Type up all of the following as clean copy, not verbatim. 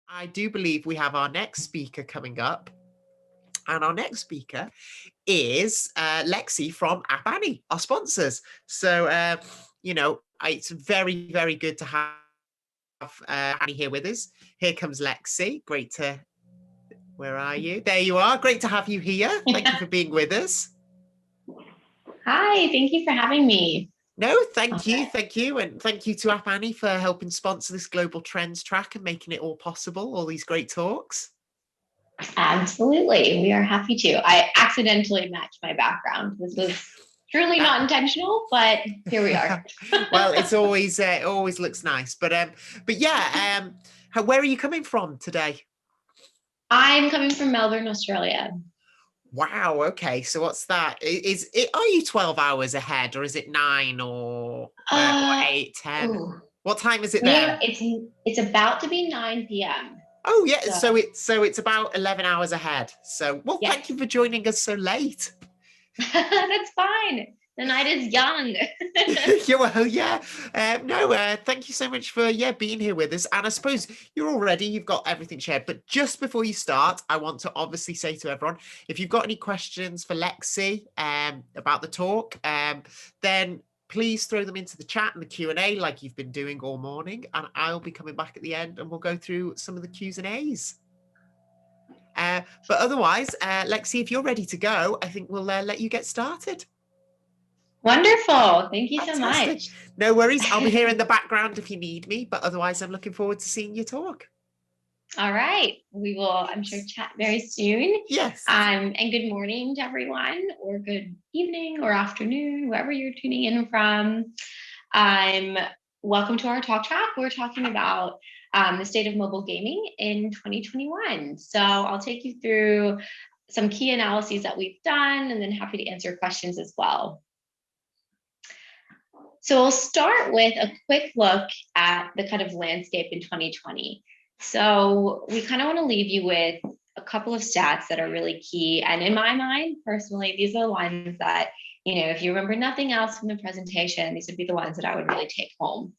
I do believe we have our next speaker coming up. And our next speaker is Lexi from App Annie, our sponsors. So, it's very, very good to have Annie here with us. Here comes Lexi. Great to, where are you? There you are. Great to have you here. Thank you for being with us. Hi, thank you for having me. No, thank you. Thank you. And thank you to App Annie for helping sponsor this global trends track and making it all possible, all these great talks. Absolutely. We are happy to. I accidentally matched my background. This was truly not intentional, but here we are. Well, it's always it always looks nice. But yeah, where are you coming from today? I'm coming from Melbourne, Australia. Wow, okay. So what's that? Is it, are you 12 hours ahead, or is it 9 or 8, 10? Ooh, What time is it there? it's about to be 9 p.m. Oh yeah, so it's about 11 hours ahead. So well, Yes. thank you for joining us so late. That's fine. The night is young. Yeah, well, yeah. Thank you so much for being here with us. And I suppose you've got everything shared. But just before you start, I want to obviously say to everyone, if you've got any questions for Lexi about the talk, then please throw them into the chat and the Q&A like you've been doing all morning. And I'll be coming back at the end and we'll go through some of the Q's and A's. But otherwise, Lexi, if you're ready to go, I think we'll let you get started. Wonderful. Thank you Fantastic. so much. No worries. I'll be here in the background if you need me, but otherwise I'm looking forward to seeing you talk. All right. We will, I'm sure, chat very soon. Yes. And good morning to everyone, or good evening or afternoon, wherever you're tuning in from. Welcome to our talk track. We're talking about the state of mobile gaming in 2021. So I'll take you through some key analyses that we've done, and then happy to answer questions as well. So we'll start with a quick look at the kind of landscape in 2020. So we kind of want to leave you with a couple of stats that are really key. And in my mind, personally, these are the ones that, if you remember nothing else from the presentation, these would be the ones that I would really take home.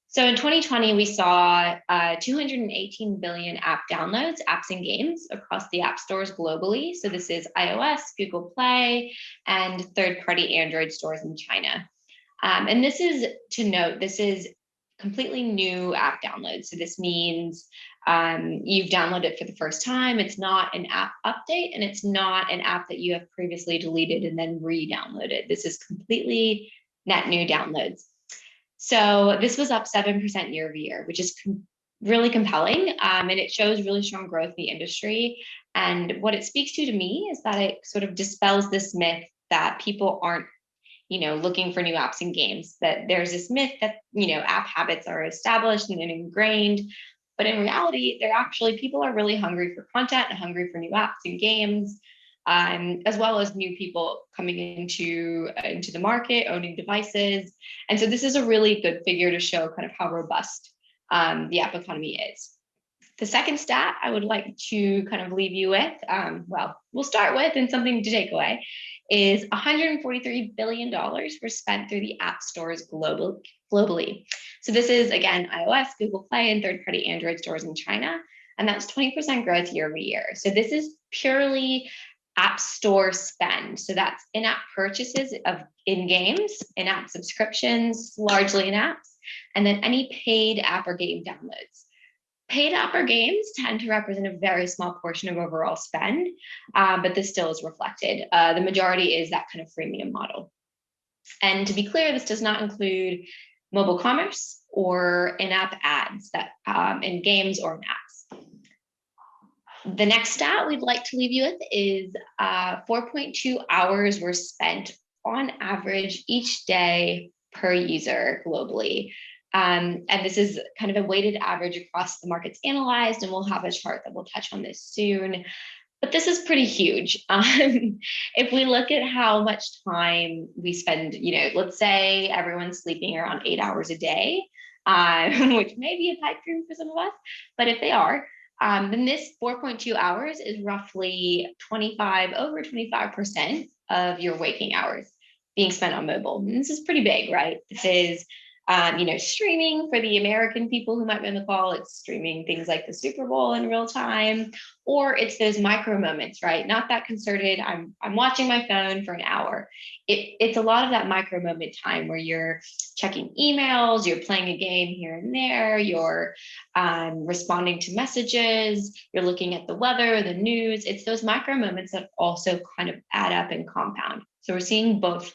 So in 2020, we saw 218 billion app downloads, apps and games across the app stores globally. So this is iOS, Google Play, and third-party Android stores in China. And this is, to note, this is completely new app downloads. So this means you've downloaded it for the first time. It's not an app update, and it's not an app that you have previously deleted and then re-downloaded. This is completely net new downloads. So this was up 7% year over year, which is really compelling. And it shows really strong growth in the industry. And what it speaks to me is that it sort of dispels this myth that people aren't looking for new apps and games, that there's this myth that, app habits are established and ingrained. But in reality, people are really hungry for content and hungry for new apps and games, as well as new people coming into the market, owning devices. And so this is a really good figure to show kind of how robust the app economy is. The second stat I would like to kind of leave you with, we'll start with, and something to take away, is $143 billion were spent through the app stores globally. So this is, again, iOS, Google Play, and third-party Android stores in China. And that's 20% growth year over year. So this is purely app store spend. So that's in-app purchases in games, in-app subscriptions, largely in apps, and then any paid app or game downloads. Paid app or games tend to represent a very small portion of overall spend, but this still is reflected. The majority is that kind of freemium model. And to be clear, this does not include mobile commerce or in-app ads that in games or in apps. The next stat we'd like to leave you with is 4.2 hours were spent on average each day per user globally. And this is kind of a weighted average across the markets analyzed, and we'll have a chart that we'll touch on this soon. But this is pretty huge. If we look at how much time we spend, let's say everyone's sleeping around 8 hours a day, which may be a pipe dream for some of us, but if they are, then this 4.2 hours is roughly over 25% of your waking hours being spent on mobile. And this is pretty big, right? This is Streaming for the American people who might be on the call, it's streaming things like the Super Bowl in real time, or it's those micro moments, right? Not that concerted, I'm watching my phone for an hour. It's a lot of that micro moment time where you're checking emails, you're playing a game here and there, you're responding to messages, you're looking at the weather, the news. It's those micro moments that also kind of add up and compound. So we're seeing both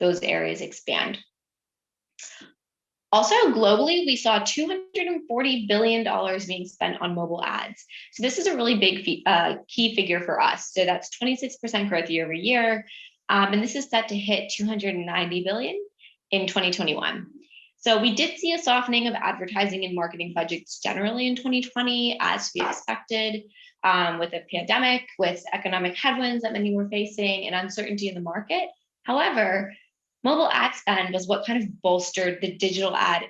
those areas expand. Also, globally, we saw $240 billion being spent on mobile ads. So this is a really big key figure for us. So that's 26% growth year over year. And this is set to hit 290 billion in 2021. So we did see a softening of advertising and marketing budgets generally in 2020, as we expected, with the pandemic, with economic headwinds that many were facing and uncertainty in the market. However, mobile ad spend was what kind of bolstered the digital ad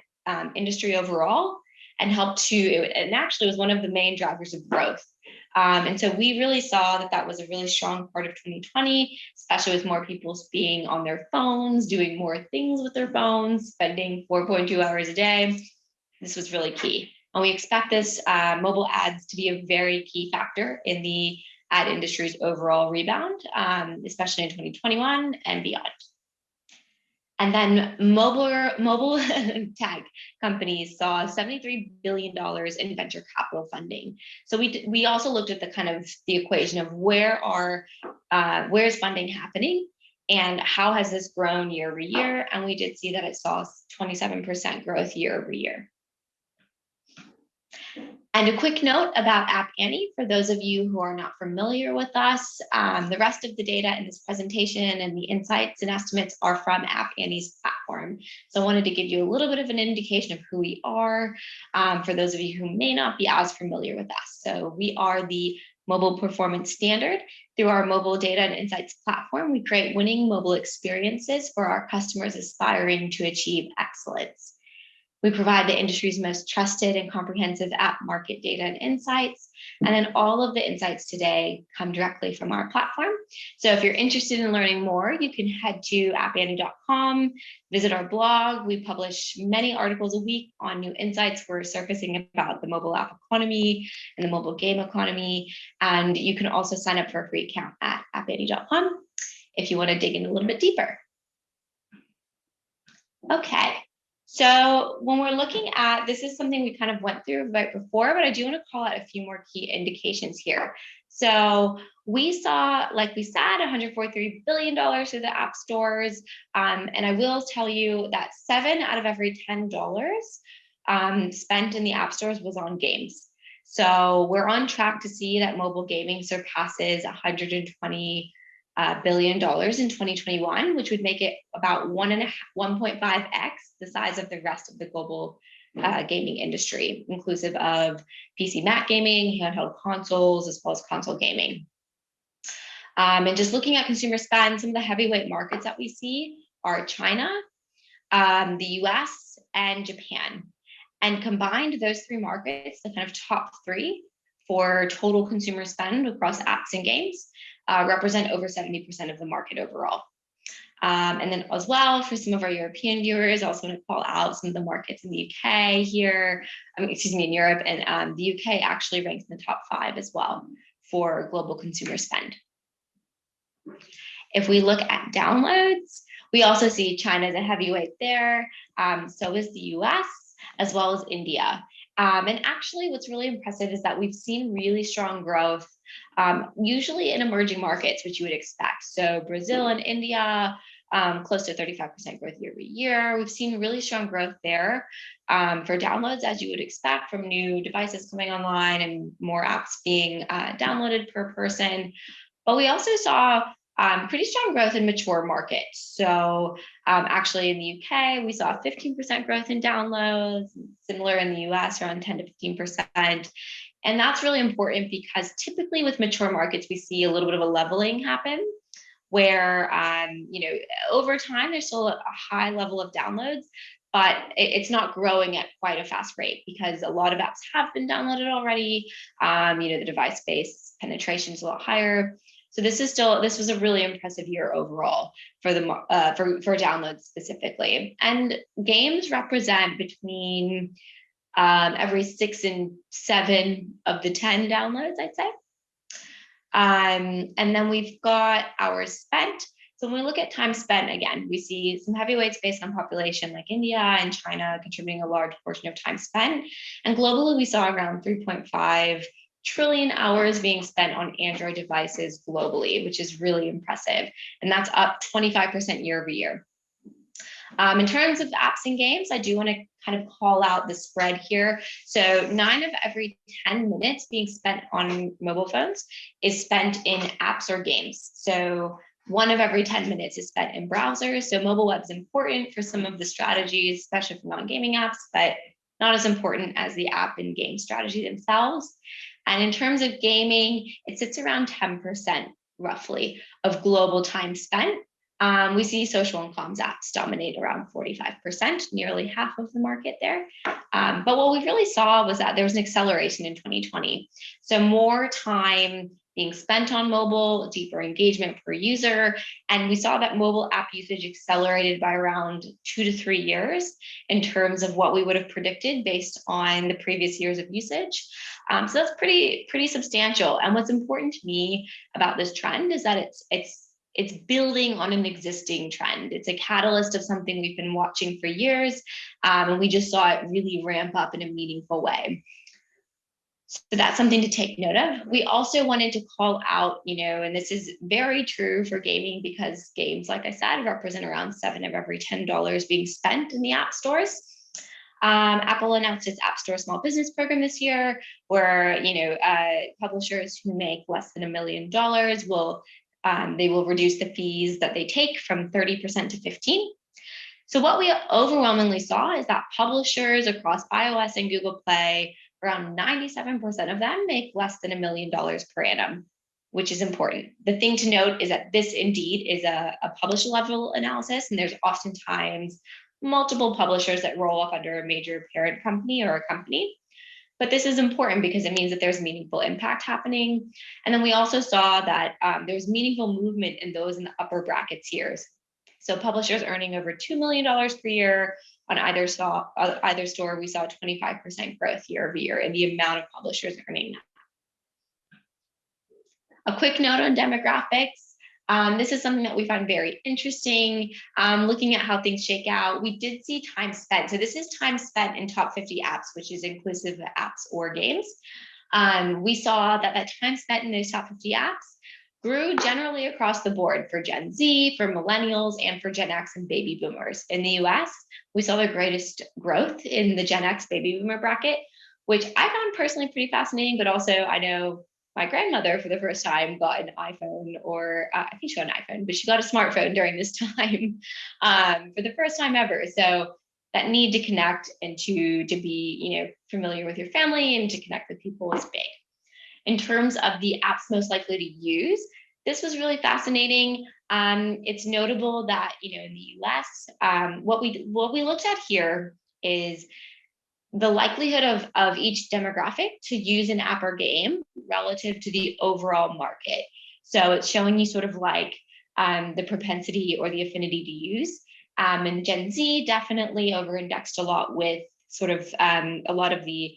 industry overall and and actually was one of the main drivers of growth. And so we really saw that was a really strong part of 2020, especially with more people being on their phones, doing more things with their phones, spending 4.2 hours a day. This was really key. And we expect this mobile ads to be a very key factor in the ad industry's overall rebound, especially in 2021 and beyond. And then mobile tech companies saw $73 billion in venture capital funding. So we also looked at the equation of where is funding happening and how has this grown year over year. And we did see that it saw 27% growth year over year. And a quick note about App Annie, for those of you who are not familiar with us, the rest of the data in this presentation and the insights and estimates are from App Annie's platform. So I wanted to give you a little bit of an indication of who we are, for those of you who may not be as familiar with us. So we are the mobile performance standard. Through our mobile data and insights platform, we create winning mobile experiences for our customers aspiring to achieve excellence. We provide the industry's most trusted and comprehensive app market data and insights. And then all of the insights today come directly from our platform. So if you're interested in learning more, you can head to appannie.com, visit our blog. We publish many articles a week on new insights we're surfacing about the mobile app economy and the mobile game economy. And you can also sign up for a free account at appannie.com if you want to dig in a little bit deeper. Okay. So when we're looking at, this is something we kind of went through right before, but I do want to call out a few more key indications here. So we saw, like we said, $143 billion through the app stores. And I will tell you that 7 out of every $10 spent in the app stores was on games. So we're on track to see that mobile gaming surpasses $120 billion in 2021, which would make it about 1.5x the size of the rest of the global gaming industry, inclusive of PC Mac gaming, handheld consoles, as well as console gaming. And just looking at consumer spend, some of the heavyweight markets that we see are China, the US, and Japan. And combined, those 3 markets, the kind of top 3 for total consumer spend across apps and games, represent over 70% of the market overall. And then as well, for some of our European viewers, I also want to call out some of the markets in the UK here, in Europe, and the UK actually ranks in the top 5 as well for global consumer spend. If we look at downloads, we also see China as a heavyweight there. So is the US, as well as India. And actually, what's really impressive is that we've seen really strong growth, usually in emerging markets, which you would expect. So Brazil and India, close to 35% growth year over year. We've seen really strong growth there for downloads, as you would expect, from new devices coming online and more apps being downloaded per person. But we also saw pretty strong growth in mature markets. So actually in the UK, we saw 15% growth in downloads, similar in the US, around 10 to 15%. And that's really important because typically with mature markets, we see a little bit of a leveling happen where, over time, there's still a high level of downloads, but it's not growing at quite a fast rate because a lot of apps have been downloaded already. The device-based penetration is a lot higher. So this was a really impressive year overall for the for downloads specifically. And games represent between every 6 and 7 of the 10 downloads, I'd say. And then we've got hours spent. So when we look at time spent, again, we see some heavyweights based on population like India and China contributing a large portion of time spent. And globally, we saw around 3.5 trillion hours being spent on Android devices globally, which is really impressive. And that's up 25% year over year. In terms of apps and games, I do want to kind of call out the spread here. So 9 of every 10 minutes being spent on mobile phones is spent in apps or games. So 1 of every 10 minutes is spent in browsers. So mobile web is important for some of the strategies, especially for non-gaming apps, but not as important as the app and game strategy themselves. And in terms of gaming, it sits around 10% roughly of global time spent. We see social and comms apps dominate around 45%, nearly half of the market there. But what we really saw was that there was an acceleration in 2020. So more time being spent on mobile, deeper engagement per user. And we saw that mobile app usage accelerated by around 2 to 3 years in terms of what we would have predicted based on the previous years of usage. So that's pretty substantial. And what's important to me about this trend is that it's building on an existing trend. It's a catalyst of something we've been watching for years, and we just saw it really ramp up in a meaningful way. So that's something to take note of. We also wanted to call out, and this is very true for gaming because games, like I said, represent around 7 of every $10 being spent in the app stores. Apple announced its App Store Small Business Program this year, where publishers who make less than $1 million will reduce the fees that they take from 30% to 15%. So what we overwhelmingly saw is that publishers across iOS and Google Play, around 97% of them make less than $1 million per annum, which is important. The thing to note is that this indeed is a publisher level analysis, and there's oftentimes multiple publishers that roll up under a major parent company or a company. But this is important because it means that there's meaningful impact happening. And then we also saw that there was meaningful movement in those in the upper bracket tiers. So publishers earning over $2 million per year on either store, we saw 25% growth year over year in the amount of publishers earning that. A quick note on demographics. This is something that we find very interesting. Looking at how things shake out, we did see time spent. So this is time spent in top 50 apps, which is inclusive of apps or games. We saw that time spent in those top 50 apps grew generally across the board for Gen Z, for millennials, and for Gen X and baby boomers. In the US, we saw the greatest growth in the Gen X baby boomer bracket, which I found personally pretty fascinating, but also I know my grandmother for the first time got an iPhone, or I think she got an iPhone, but she got a smartphone during this time for the first time ever. So that need to connect and to be familiar with your family and to connect with people is big. In terms of the apps most likely to use, this was really fascinating. It's notable that in the US, what we looked at here is the likelihood of each demographic to use an app or game relative to the overall market. So it's showing you sort of like the propensity or the affinity to use. And Gen Z definitely over-indexed a lot with sort of a lot of the,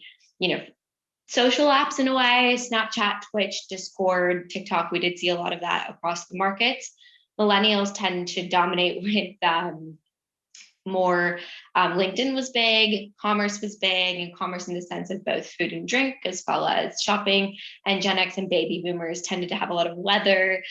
social apps in a way, Snapchat, Twitch, Discord, TikTok. We did see a lot of that across the markets. Millennials tend to dominate with more LinkedIn was big, commerce was big, and commerce in the sense of both food and drink as well as shopping. And Gen X and baby boomers tended to have a lot of weather,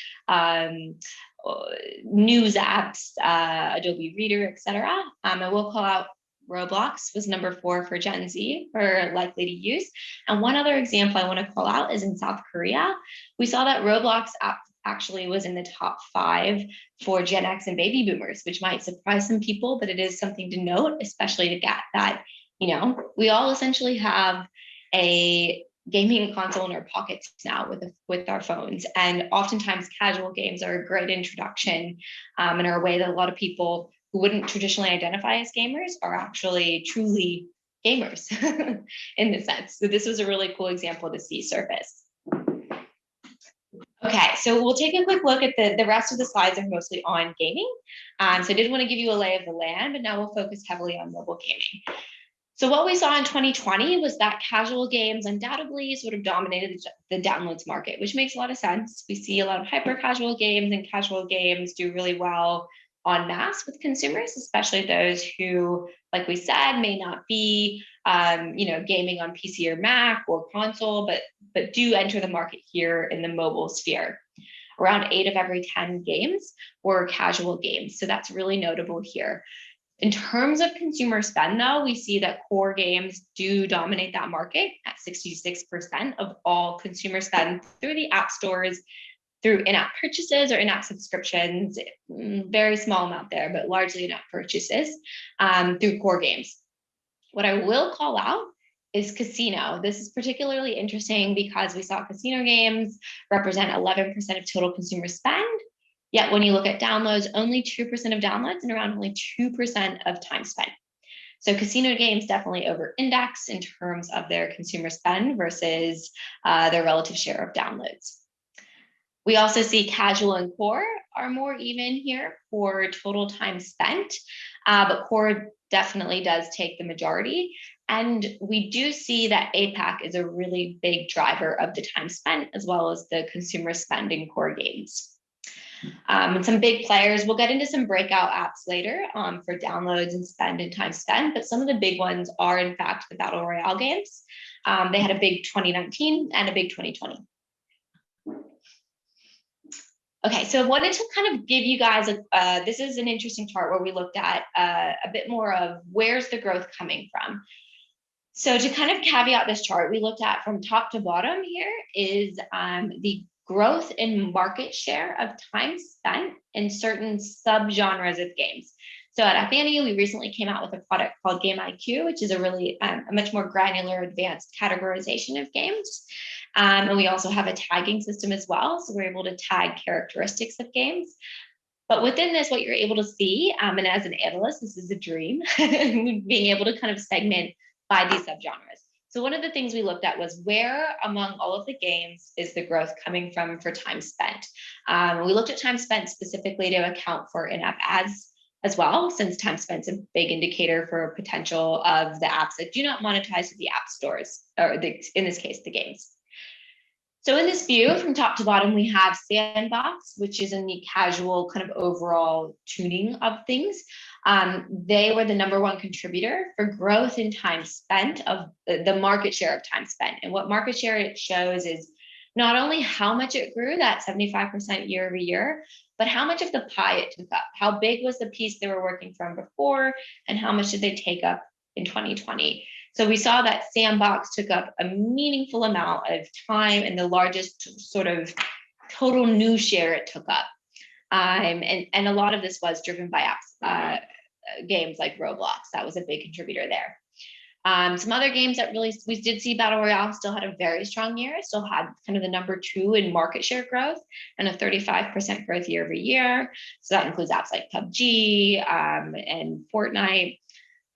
news apps, Adobe Reader, etc. I will call out Roblox was number 4 for Gen Z for likely to use. And one other example I want to call out is in South Korea. We saw that Roblox app actually was in the top 5 for Gen X and baby boomers, which might surprise some people, but it is something to note, especially to get that, we all essentially have a gaming console in our pockets now with our phones. And oftentimes casual games are a great introduction and are a way that a lot of people who wouldn't traditionally identify as gamers are actually truly gamers in this sense. So this was a really cool example to see surface. Okay, so we'll take a quick look at the rest of the slides are mostly on gaming. So I did want to give you a lay of the land, but now we'll focus heavily on mobile gaming. So what we saw in 2020 was that casual games undoubtedly sort of dominated the downloads market, which makes a lot of sense. We see a lot of hyper casual games, and casual games do really well en masse with consumers, especially those who, like we said, may not be gaming on PC or Mac or console, but do enter the market here in the mobile sphere. Around 8 of every 10 games were casual games. So that's really notable here. In terms of consumer spend, though, we see that core games do dominate that market at 66% of all consumer spend through the app stores, through in-app purchases or in-app subscriptions, very small amount there, but largely in-app purchases through core games. What I will call out is casino. This is particularly interesting because we saw casino games represent 11% of total consumer spend. Yet when you look at downloads, only 2% of downloads and around only 2% of time spent. So casino games definitely over-index in terms of their consumer spend versus their relative share of downloads. We also see casual and core are more even here for total time spent, but core definitely does take the majority. And we do see that APAC is a really big driver of the time spent as well as the consumer spend in core games. And some big players, we'll get into some breakout apps later for downloads and spend and time spent, but some of the big ones are in fact the Battle Royale games. They had a big 2019 and a big 2020. Okay, so I wanted to kind of give you guys, this is an interesting chart where we looked at a bit more of where's the growth coming from. So to kind of caveat this chart, we looked at from top to bottom here is the growth in market share of time spent in certain subgenres of games. So at FANU, we recently came out with a product called Game IQ, which is a really a much more granular, advanced categorization of games. And we also have a tagging system as well. So we're able to tag characteristics of games. But within this, what you're able to see, and as an analyst, this is a dream, being able to kind of segment by these subgenres. So one of the things we looked at was where among all of the games is the growth coming from for time spent. We looked at time spent specifically to account for in-app ads as well, since time spent is a big indicator for potential of the apps that do not monetize to the app stores, or in this case, the games. So in this view, from top to bottom, we have Sandbox, which is in the casual kind of overall tuning of things. They were the #1 contributor for growth in time spent of the market share of time spent. And what market share it shows is not only how much it grew, that 75% year over year, but how much of the pie it took up. How big was the piece they were working from before, and how much did they take up in 2020? So we saw that Sandbox took up a meaningful amount of time and the largest sort of total new share it took up. And a lot of this was driven by apps, games like Roblox. That was a big contributor there. Some other games that really, we did see Battle Royale still had a very strong year, still had kind of the #2 in market share growth and a 35% growth year over year. So that includes apps like PUBG and Fortnite.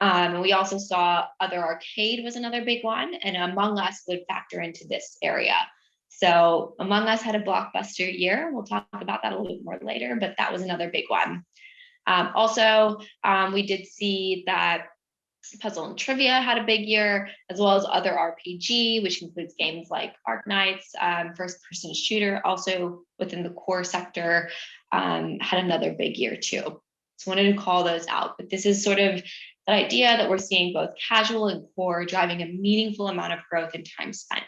And we also saw Other Arcade was another big one, and Among Us would factor into this area. So Among Us had a blockbuster year. We'll talk about that a little bit more later, but that was another big one. Also, we did see that Puzzle and Trivia had a big year, as well as Other RPG, which includes games like Arknights, first-person shooter, also within the core sector, had another big year too. So wanted to call those out, but this is sort of the idea that we're seeing both casual and core driving a meaningful amount of growth in time spent.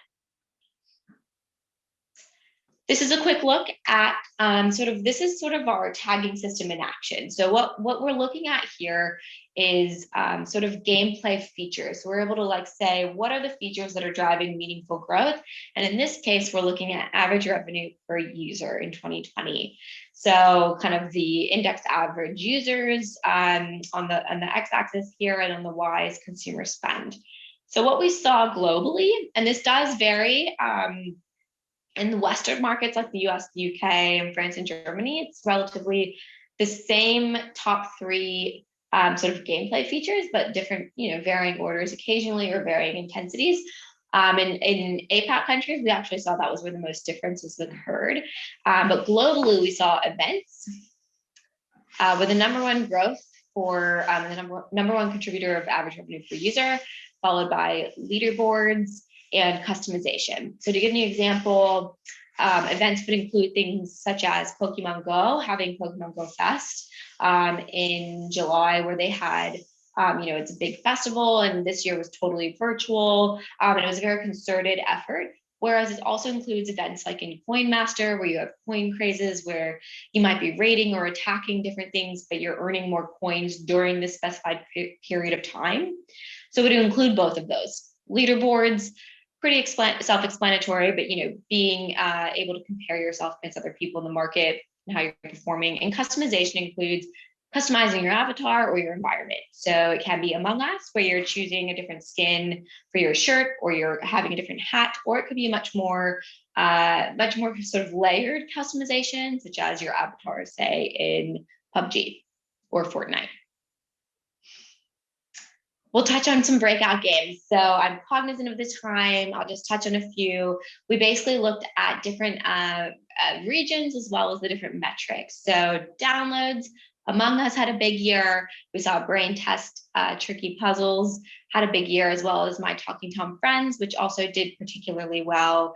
This is a quick look at this is sort of our tagging system in action. So what we're looking at here is sort of gameplay features. So we're able to say, what are the features that are driving meaningful growth? And in this case, we're looking at average revenue per user in 2020. So kind of the index average users on the x-axis here, and on the y is consumer spend. So what we saw globally, and this does vary, in the Western markets like the US, the UK, and France and Germany, it's relatively the same top 3 sort of gameplay features, but different, varying orders occasionally or varying intensities. In APAC countries, we actually saw that was where the most differences occurred. But globally, we saw events with the number one growth for the number one contributor of average revenue per user, followed by leaderboards and customization. So to give you an example, events would include things such as Pokemon Go, having Pokemon Go Fest in July, where they had, it's a big festival, and this year was totally virtual, and it was a very concerted effort. Whereas it also includes events like in Coin Master, where you have coin crazes, where you might be raiding or attacking different things, but you're earning more coins during this specified period of time. So it would include both of those. Leaderboards, pretty self-explanatory, but being able to compare yourself against other people in the market and how you're performing. And customization includes customizing your avatar or your environment. So it can be Among Us, where you're choosing a different skin for your shirt, or you're having a different hat, or it could be much more sort of layered customization, such as your avatar, say in PUBG or Fortnite. We'll touch on some breakout games. So I'm cognizant of the time. I'll just touch on a few. We basically looked at different regions as well as the different metrics. So downloads, Among Us had a big year. We saw Brain Test, Tricky Puzzles had a big year, as well as My Talking Tom Friends, which also did particularly well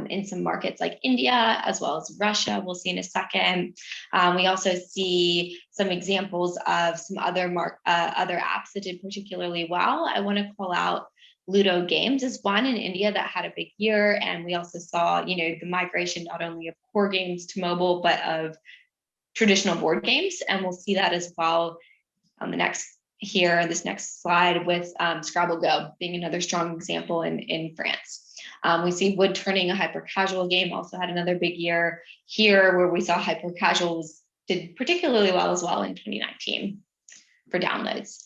in some markets like India, as well as Russia. We'll see in a second. We also see some examples of some other apps that did particularly well. I want to call out Ludo Games is one in India that had a big year. And we also saw, the migration not only of core games to mobile, but of traditional board games. And we'll see that as well on this next slide with Scrabble Go being another strong example in France. We see Wood Turning, a hyper casual game, also had another big year here, where we saw hyper casuals did particularly well as well in 2019 for downloads.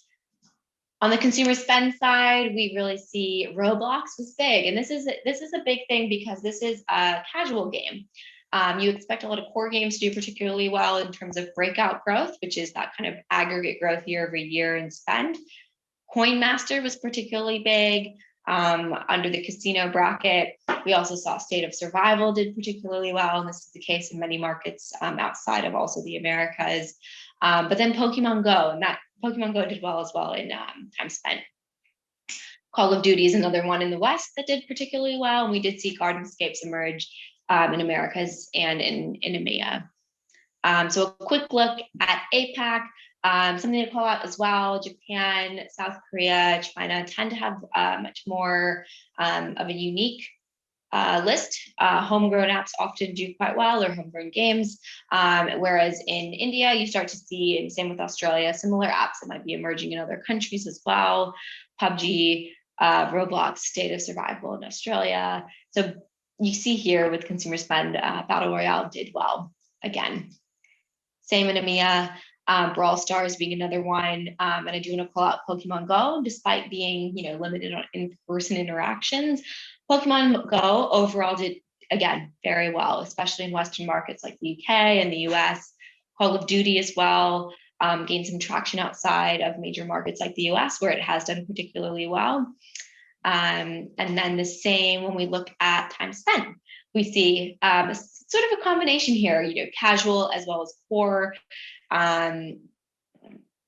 On the consumer spend side, we really see Roblox was big. And this is a big thing because this is a casual game. You expect a lot of core games to do particularly well in terms of breakout growth, which is that kind of aggregate growth year over year in spend. Coin Master was particularly big under the casino bracket. We also saw State of Survival did particularly well, and this is the case in many markets outside of also the Americas. But then Pokemon Go, and that Pokemon Go did well as well in time spent. Call of Duty is another one in the West that did particularly well, and we did see Gardenscapes emerge in Americas and in EMEA. So a quick look at APAC, something to call out as well. Japan, South Korea, China tend to have much more of a unique list. Homegrown apps often do quite well, or homegrown games. Whereas in India, you start to see, and same with Australia, similar apps that might be emerging in other countries as well. PUBG, Roblox, State of Survival in Australia. So you see here with consumer spend, Battle Royale did well again. Same in EMEA, Brawl Stars being another one. And I do want to call out Pokemon Go, despite being limited on in-person interactions. Pokemon Go overall did, again, very well, especially in Western markets like the UK and the US. Call of Duty as well, gained some traction outside of major markets like the US, where it has done particularly well. And then the same when we look at time spent, we see sort of a combination here, casual as well as core.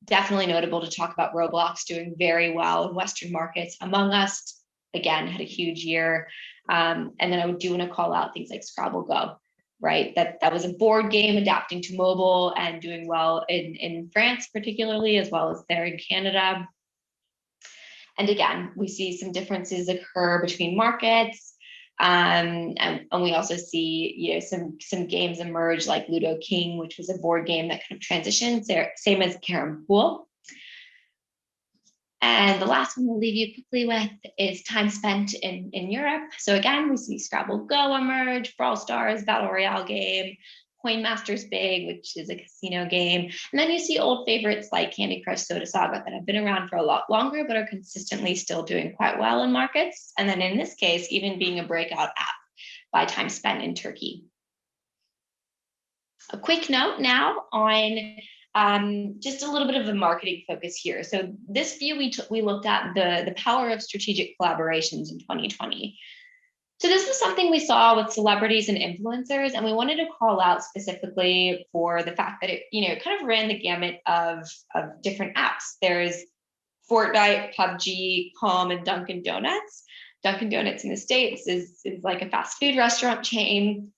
Definitely notable to talk about Roblox doing very well in Western markets. Among Us, again, had a huge year. And then I do want to call out things like Scrabble Go, right? That was a board game adapting to mobile and doing well in France, particularly, as well as there in Canada. And again, we see some differences occur between markets. And we also see, some games emerge like Ludo King, which was a board game that kind of transitions there, same as Carom Pool. And the last one we'll leave you quickly with is time spent in Europe. So again, we see Scrabble Go emerge, Brawl Stars, Battle Royale game, Coin Master's big, which is a casino game. And then you see old favorites like Candy Crush Soda Saga that have been around for a lot longer, but are consistently still doing quite well in markets. And then in this case, even being a breakout app by time spent in Turkey. A quick note now on just a little bit of a marketing focus here. So this view, we looked at the power of strategic collaborations in 2020. So this was something we saw with celebrities and influencers, and we wanted to call out specifically for the fact that it kind of ran the gamut of different apps. There's Fortnite, PUBG, Calm, and Dunkin' Donuts. Dunkin' Donuts in the States is like a fast food restaurant chain.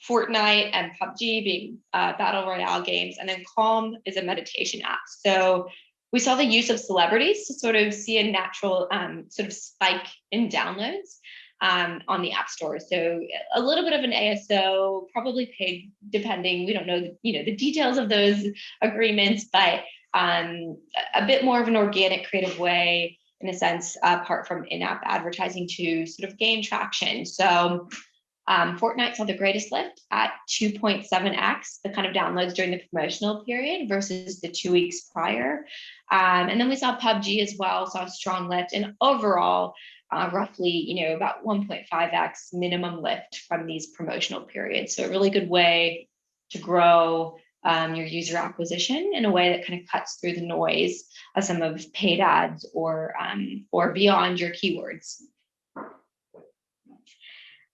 Fortnite and PUBG being battle royale games, and then Calm is a meditation app. So we saw the use of celebrities to sort of see a natural sort of spike in downloads on the App Store. So a little bit of an ASO, probably paid, depending. We don't know the details of those agreements, but a bit more of an organic, creative way, in a sense, apart from in-app advertising, to sort of gain traction. So Fortnite saw the greatest lift at 2.7x the kind of downloads during the promotional period versus the 2 weeks prior. And then we saw PUBG as well, saw a strong lift, and overall, roughly, about 1.5x minimum lift from these promotional periods. So a really good way to grow your user acquisition in a way that kind of cuts through the noise of some of paid ads or beyond your keywords.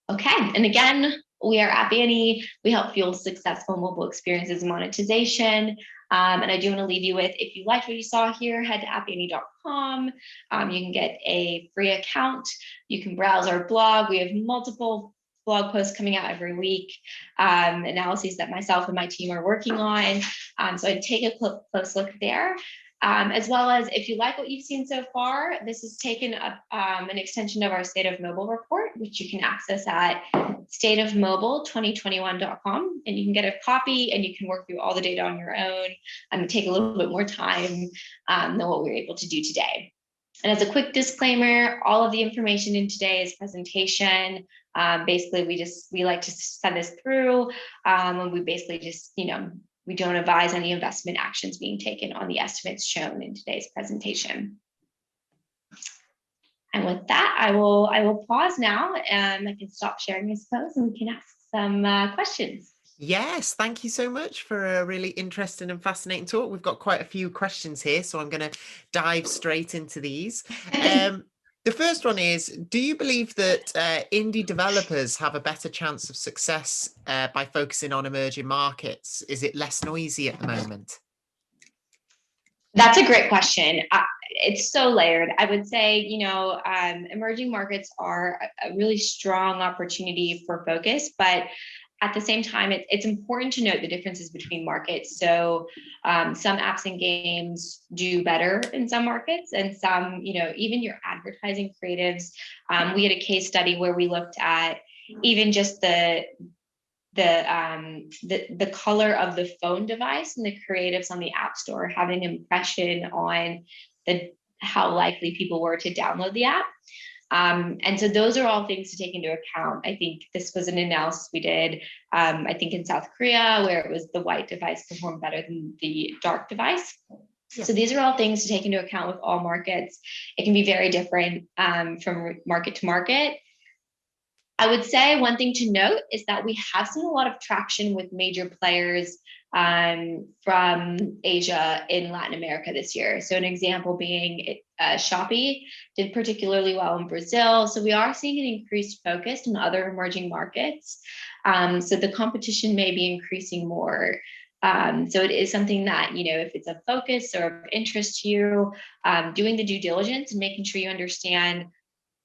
Okay, and again, we are at Banny. We help fuel successful mobile experiences and monetization. And I do want to leave you with, if you liked what you saw here, head to appbanny.com. You can get a free account. You can browse our blog. We have multiple blog posts coming out every week, analyses that myself and my team are working on. So I'd take a close look there. As well as, if you like what you've seen so far, this has taken up an extension of our State of Mobile report, which you can access at stateofmobile2021.com, and you can get a copy and you can work through all the data on your own and take a little bit more time than what we were able to do today. And as a quick disclaimer, all of the information in today's presentation, basically we like to send this through, and we basically just, we don't advise any investment actions being taken on the estimates shown in today's presentation. And with that, I will pause now, and I can stop sharing, I suppose, and we can ask some questions. Yes, thank you so much for a really interesting and fascinating talk. We've got quite a few questions here, so I'm going to dive straight into these. The first one is, do you believe that indie developers have a better chance of success by focusing on emerging markets? Is it less noisy at the moment? That's a great question. It's so layered. I would say, emerging markets are a really strong opportunity for focus, but at the same time, it's important to note the differences between markets. So some apps and games do better in some markets, and some, even your advertising creatives. We had a case study where we looked at even just the color of the phone device and the creatives on the App Store having an impression on how likely people were to download the app. And so those are all things to take into account. I think this was an analysis we did, I think in South Korea, where it was the white device performed better than the dark device. Yeah. So these are all things to take into account with all markets. It can be very different from market to market. I would say one thing to note is that we have seen a lot of traction with major players from Asia in Latin America this year. So an example being Shopee did particularly well in Brazil. So we are seeing an increased focus in other emerging markets. So the competition may be increasing more. So it is something that, if it's a focus or of interest to you, doing the due diligence and making sure you understand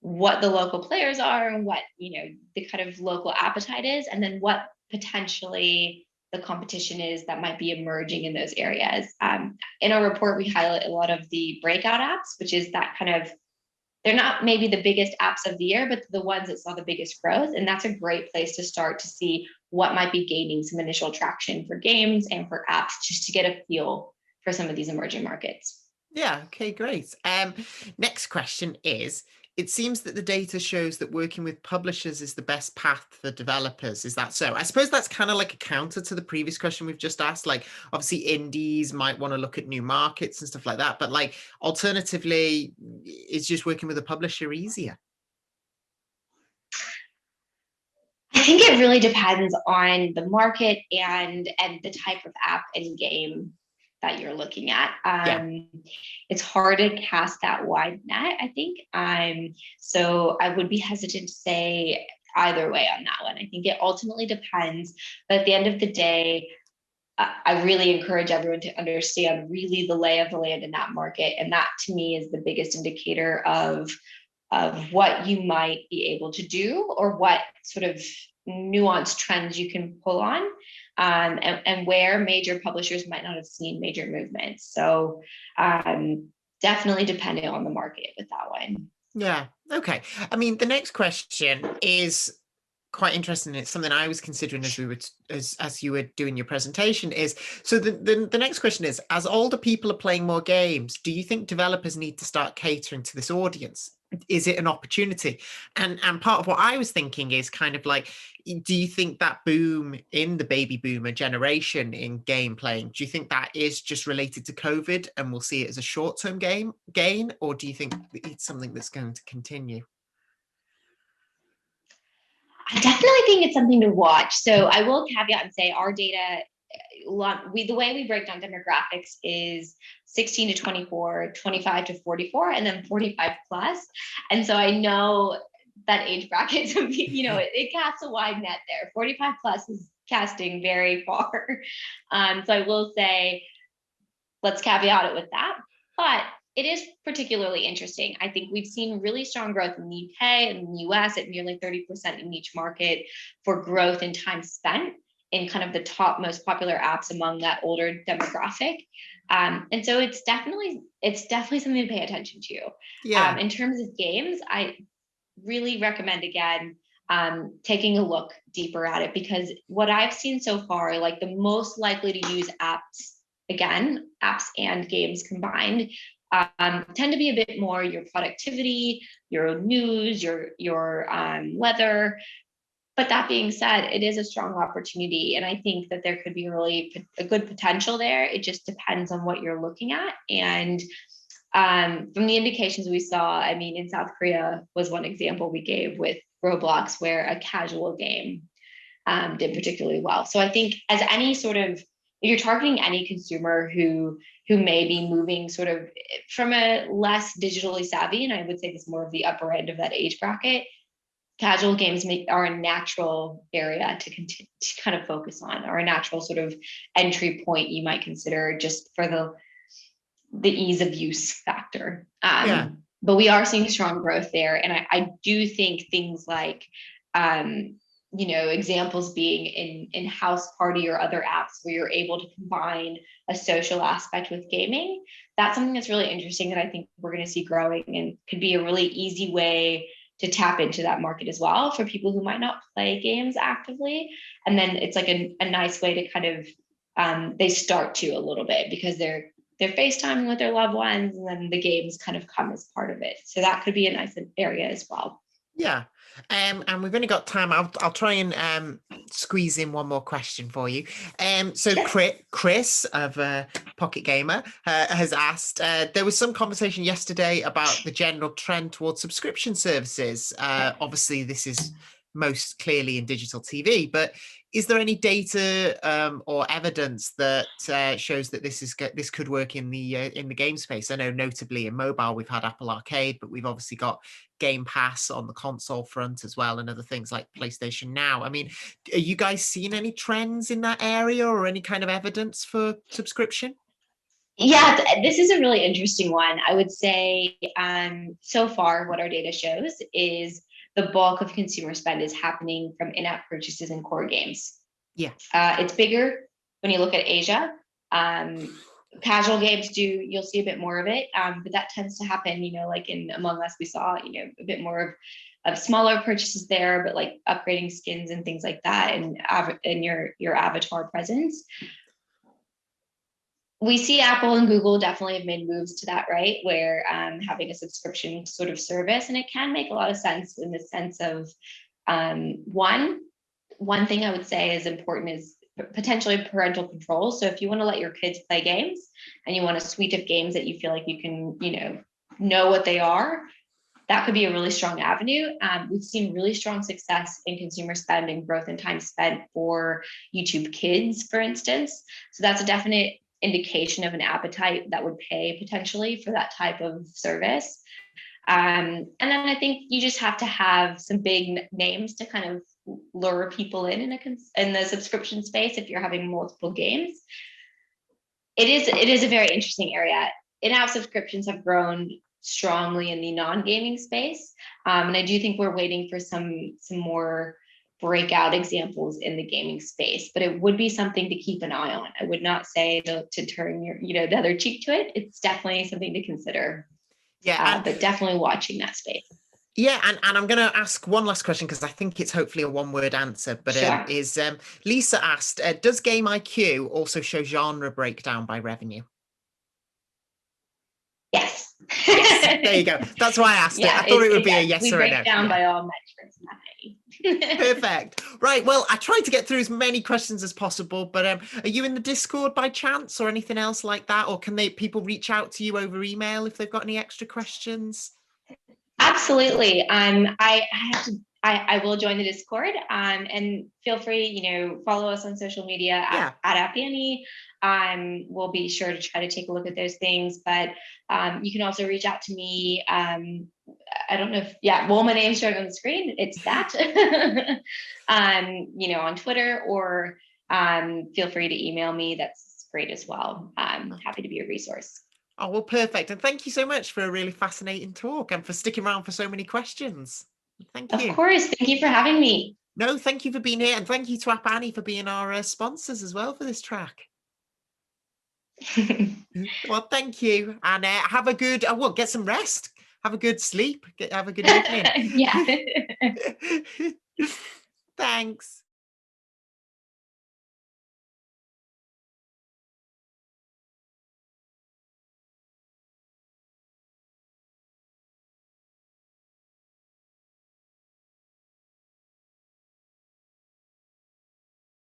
what the local players are and what, the kind of local appetite is, and then what potentially the competition is that might be emerging in those areas. In our report, we highlight a lot of the breakout apps, which is that kind of, they're not maybe the biggest apps of the year, but the ones that saw the biggest growth. And that's a great place to start to see what might be gaining some initial traction for games and for apps, just to get a feel for some of these emerging markets. Yeah, okay, great. Next question is, it seems that the data shows that working with publishers is the best path for developers. Is that so? I suppose that's kind of like a counter to the previous question we've just asked. Like, obviously indies might want to look at new markets and stuff like that, but like alternatively, is just working with a publisher easier? I think it really depends on the market and the type of app and game that you're looking at. Yeah. It's hard to cast that wide net, I think. So I would be hesitant to say either way on that one. I think it ultimately depends. But at the end of the day, I really encourage everyone to understand really the lay of the land in that market. And that to me is the biggest indicator of what you might be able to do or what sort of nuanced trends you can pull on, and where major publishers might not have seen major movements. So definitely depending on the market with that one. Yeah. Okay. I mean, the next question is quite interesting. It's something I was considering as we were as you were doing your presentation. Is so the next question is: as older people are playing more games, do you think developers need to start catering to this audience? Is it an opportunity? And part of what I was thinking is kind of like, do you think that boom in the baby boomer generation in game playing, do you think that is just related to COVID and we'll see it as a short-term gain, or do you think it's something that's going to continue? I definitely think it's something to watch. So I will caveat and say our data, the way we break down demographics is 16 to 24, 25 to 44, and then 45 plus. And so I know that age bracket, it casts a wide net there. 45 plus is casting very far. So I will say, let's caveat it with that. But it is particularly interesting. I think we've seen really strong growth in the UK and in the US at nearly 30% in each market for growth in time spent in kind of the top most popular apps among that older demographic. And so it's definitely something to pay attention to. Yeah. In terms of games, I really recommend, again, taking a look deeper at it, because what I've seen so far, like the most likely to use apps, again, apps and games combined, tend to be a bit more your productivity, your news, your weather. But that being said, it is a strong opportunity, and I think that there could be really a good potential there. It just depends on what you're looking at. And from the indications we saw, I mean, in South Korea was one example we gave with Roblox, where a casual game did particularly well. So I think as any sort of, if you're targeting any consumer who may be moving sort of from a less digitally savvy, and I would say this more of the upper end of that age bracket, casual games are a natural area to kind of focus on, or a natural sort of entry point you might consider, just for the ease of use factor. Yeah. But we are seeing strong growth there. And I do think things like, examples being in House Party or other apps where you're able to combine a social aspect with gaming, that's something that's really interesting that I think we're going to see growing, and could be a really easy way to tap into that market as well for people who might not play games actively. And then it's like a nice way to kind of, they start to a little bit, because they're FaceTiming with their loved ones, and then the games kind of come as part of it. So that could be a nice area as well. Yeah. And we've only got time. I'll try and squeeze in one more question for you. So Sure. Chris of Pocket Gamer has asked, there was some conversation yesterday about the general trend towards subscription services. Obviously, this is most clearly in digital TV, but is there any data or evidence that shows that this could work in the game space? I know notably in mobile we've had Apple Arcade, but we've obviously got Game Pass on the console front as well, and other things like PlayStation Now. I mean, are you guys seeing any trends in that area, or any kind of evidence for subscription? Yeah, this is a really interesting one. I would say, so far what our data shows is the bulk of consumer spend is happening from in-app purchases and core games. Yeah. It's bigger when you look at Asia. Casual games you'll see a bit more of it, but that tends to happen, like in Among Us, we saw, a bit more of smaller purchases there, but like upgrading skins and things like that, and your avatar presence. We see Apple and Google definitely have made moves to that, right? Where having a subscription sort of service, and it can make a lot of sense in the sense of, one thing I would say is important is potentially parental control. So if you want to let your kids play games and you want a suite of games that you feel like you can, know what they are, that could be a really strong avenue. We've seen really strong success in consumer spending growth and time spent for YouTube Kids, for instance. So that's a definite indication of an appetite that would pay potentially for that type of service. And then I think you just have to have some big names to kind of lure people in the subscription space if you're having multiple games. It is a very interesting area. In-app subscriptions have grown strongly in the non-gaming space, and I do think we're waiting for some more breakout examples in the gaming space, but it would be something to keep an eye on. I would not say to turn your the other cheek to it. It's definitely something to consider. Yeah, but definitely watching that space. yeah, and I'm going to ask one last question because I think it's hopefully a one-word answer. But Sure. Lisa asked, does Game IQ also show genre breakdown by revenue? Yes. Yes, there you go. That's why I asked it. I thought it would be a yes we or a break no. down Yeah. by all metrics. Perfect. Right. Well, I tried to get through as many questions as possible, but are you in the Discord by chance or anything else like that? Or can people reach out to you over email if they've got any extra questions? Absolutely. I have to. I will join the Discord. And feel free, follow us on social media at Appiani. We'll be sure to try to take a look at those things. But you can also reach out to me. I don't know if well, my name's showing on the screen. It's that. On Twitter, or feel free to email me. That's great as well. I'm happy to be a resource. Oh, well, perfect. And thank you so much for a really fascinating talk and for sticking around for so many questions. Thank you. Of course. Thank you for having me. No, thank you for being here. And thank you to Appiani for being our sponsors as well for this track. Well, thank you. And have a good, get some rest. Have a good sleep. Have a good evening. Yeah. Thanks.